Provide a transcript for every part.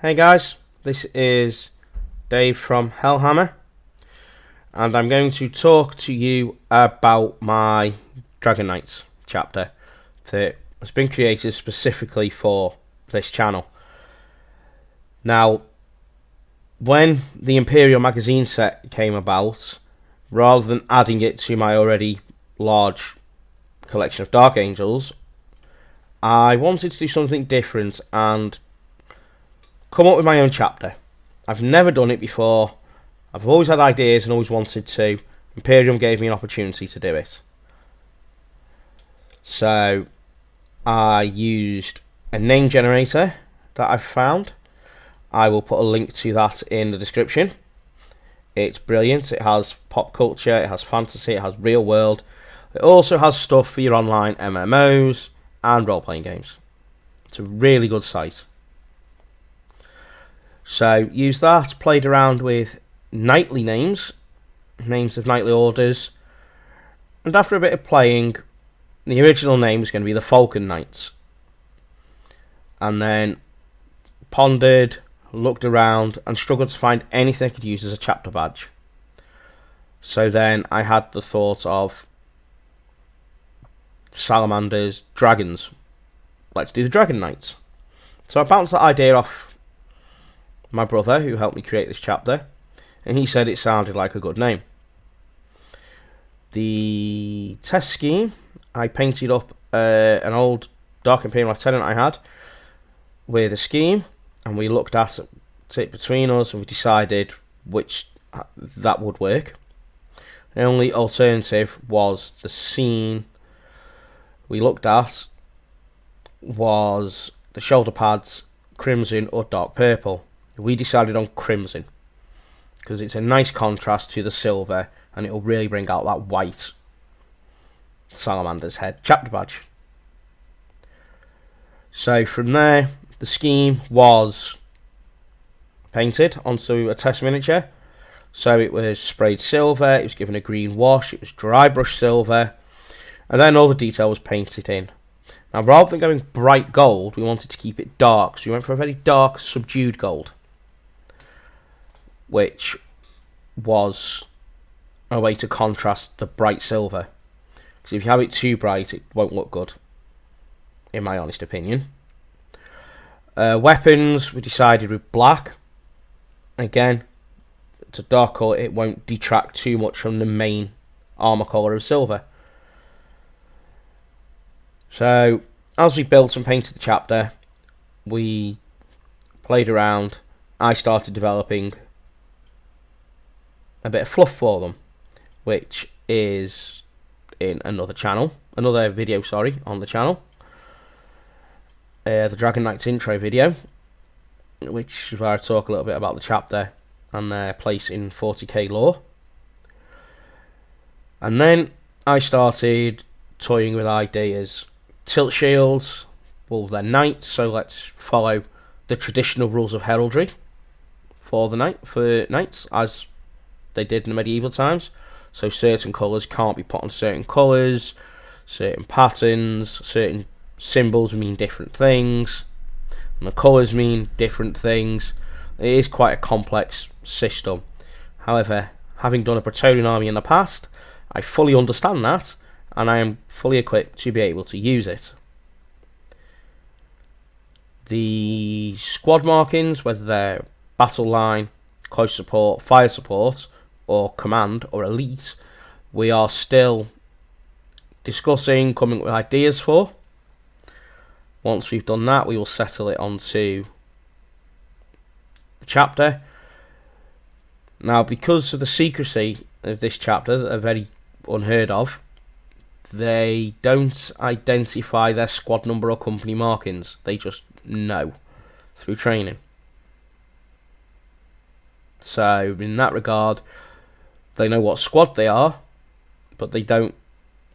Hey guys, this is Dave from Hellhammer, and I'm going to talk to you about my Dragon Knights chapter that has been created specifically for this channel. Now, when the Imperial magazine set came about, rather than adding it to my already large collection of Dark Angels, I wanted to do something different and come up with my own chapter. I've never done it before. I've always had ideas and always wanted to. Imperium gave me an opportunity to do it. So I used a name generator that I've found. I will put a link to that in the description. It's brilliant. It has pop culture, it has fantasy, it has real world. It also has stuff for your online MMOs and role-playing games. It's a really good site. So, use that, played around with knightly names of knightly orders, and after a bit of playing, the original name was going to be the Falcon Knights. And then pondered, looked around, and struggled to find anything I could use as a chapter badge. So then I had the thought of salamanders, dragons. Let's do the Dragon Knights. So I bounced that idea off my brother, who helped me create this chapter, and he said it sounded like a good name. The test scheme, I painted up an old Dark Imperial Lieutenant I had with a scheme, and we looked at it between us and we decided which that would work. The only alternative was the scene we looked at was the shoulder pads, crimson or dark purple. We decided on crimson because it's a nice contrast to the silver and it'll really bring out that white salamander's head chapter badge. So from there, the scheme was painted onto a test miniature. So it was sprayed silver, it was given a green wash, it was dry brush silver, and then all the detail was painted in. Now, rather than going bright gold, we wanted to keep it dark, so we went for a very dark, subdued gold, which was a way to contrast the bright silver. Because if you have it too bright, it won't look good, in my honest opinion. Weapons, we decided with black. Again, it's a dark colour, it won't detract too much from the main armour colour of silver. So, as we built and painted the chapter, we played around. I started developing a bit of fluff for them, which is in another video on the channel. The Dragon Knights intro video, which is where I talk a little bit about the chapter and their place in 40k lore. And then I started toying with ideas. Tilt shields, well, they're knights, so let's follow the traditional rules of heraldry for knights, as they did in the medieval times. So certain colours can't be put on certain colours, certain patterns, certain symbols mean different things, and the colours mean different things. It is quite a complex system. However, having done a Praetorian army in the past, I fully understand that, and I am fully equipped to be able to use it. The squad markings, whether they're battle line, close support, fire support, or command or elite, we are still discussing, coming up with ideas for. Once we've done that, we will settle it onto the chapter. Now, because of the secrecy of this chapter that are very unheard of, they don't identify their squad number or company markings. They just know through training. So, in that regard, they know what squad they are, but they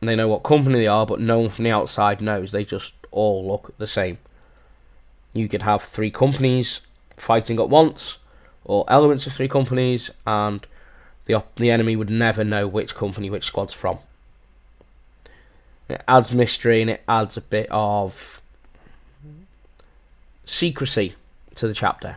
know what company they are, but no one from the outside knows. They just all look the same. You could have 3 companies fighting at once, or elements of 3 companies, and the enemy would never know which company which squad's from. It adds mystery and it adds a bit of secrecy to the chapter.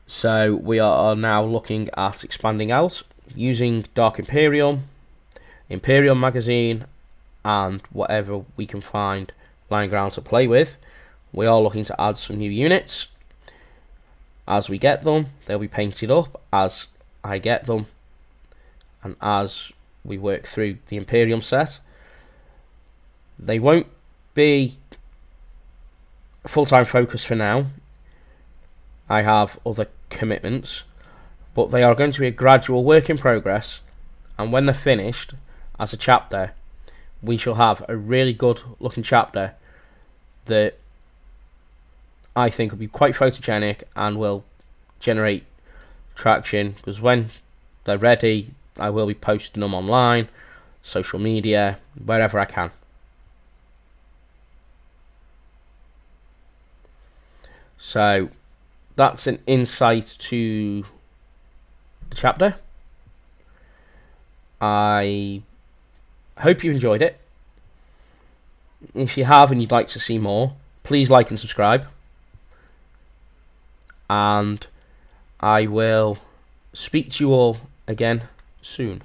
So we are now looking at expanding out using Dark Imperium, Imperium Magazine, and whatever we can find lying around to play with. We are looking to add some new units. As we get them, they'll be painted up as I get them, and as we work through the Imperium set. They won't be full-time focus for now. I have other commitments, but they are going to be a gradual work in progress, and when they're finished as a chapter, we shall have a really good looking chapter that I think will be quite photogenic and will generate traction, because when they're ready, I will be posting them online, social media, wherever I can. So that's an insight to the chapter. I hope you enjoyed it. If you have and you'd like to see more, please like and subscribe. And I will speak to you all again soon.